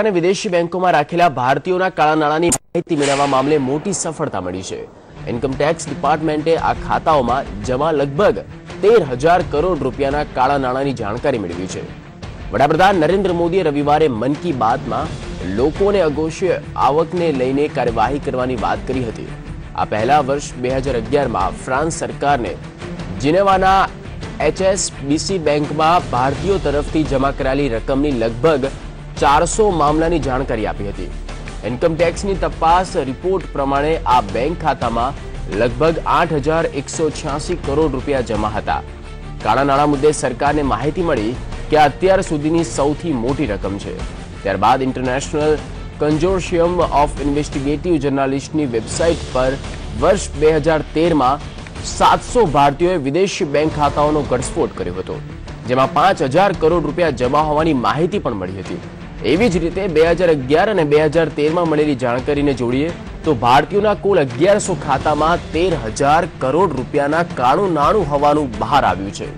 અને વિદેશી બેંકોમાં રાખેલા ભારતીયોના કાળા નાણાંની માહિતી મેળવવા મામલે મોટી સફળતા મળી છે। ઇન્કમટેક્સ ડિપાર્ટમેન્ટે આ ખાતાઓમાં જમા લગભગ 13,000 કરોડ રૂપિયાના કાળા નાણાંની જાણકારી મેળવી છે। વડાપ્રધાન નરેન્દ્ર મોદીએ રવિવારે મન કી બાતમાં લોકોને અઘોષિત આવકને લઈને કાર્યવાહી કરવાની વાત કરી હતી। આ પહેલા વર્ષ 2011માં ફ્રાન્સ સરકારને જીનેવાના HSBC બેંકમાં ભારતીયો તરફથી જમા કરાયેલી રકમની લગભગ 400 મામલાની જાણકારી આપી હતી। ઇન્કમટેક્સની તપાસ રિપોર્ટ પ્રમાણે આ બેંક ખાતામાં લગભગ 8,186 કરોડ રૂપિયા જમા હતા। કાળા નાણાં મુદ્દે સરકારને માહિતી મળી કે આ અત્યાર સુધીની સૌથી મોટી રકમ છે। ત્યારબાદ ઇન્ટરનેશનલ કન્સોર્શિયમ ઓફ ઇન્વેસ્ટિગેટિવ જર્નાલિસ્ટની વેબસાઇટ પર વર્ષ 2013માં 700 ભારતીયોએ વિદેશી બેંક ખાતાઓનો ઘટસ્ફોટ કર્યો હતો, જેમાં 5,000 કરોડ રૂપિયા જમા હોવાની માહિતી પણ મળી હતી। એવી જ રીતે 2011 અને 2013માં મળેલી જાણકારીને જોડીએ તો ભારતીયોના કુલ 1100 ખાતામાં 13,000 કરોડ રૂપિયાના કાળું નાણું હોવાનું બહાર આવ્યું છે।